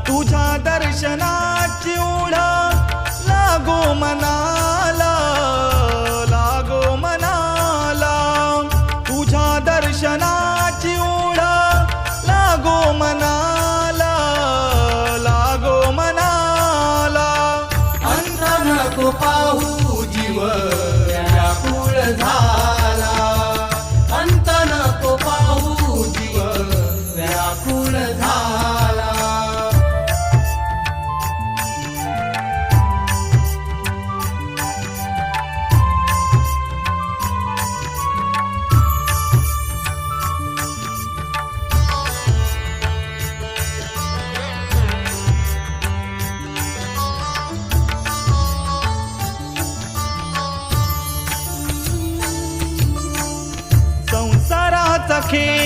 तुझ्या दर्शनाची ओढ लागो मनाला, लागो मनाला, तुझ्या दर्शनाची ओढ लागो मनाला, लागो मनाला. अंत नको पाहू जीव व्याकुळ झाला, अंत नको पाहू जीव व्याकुळ झाला. संसाराचा खेळ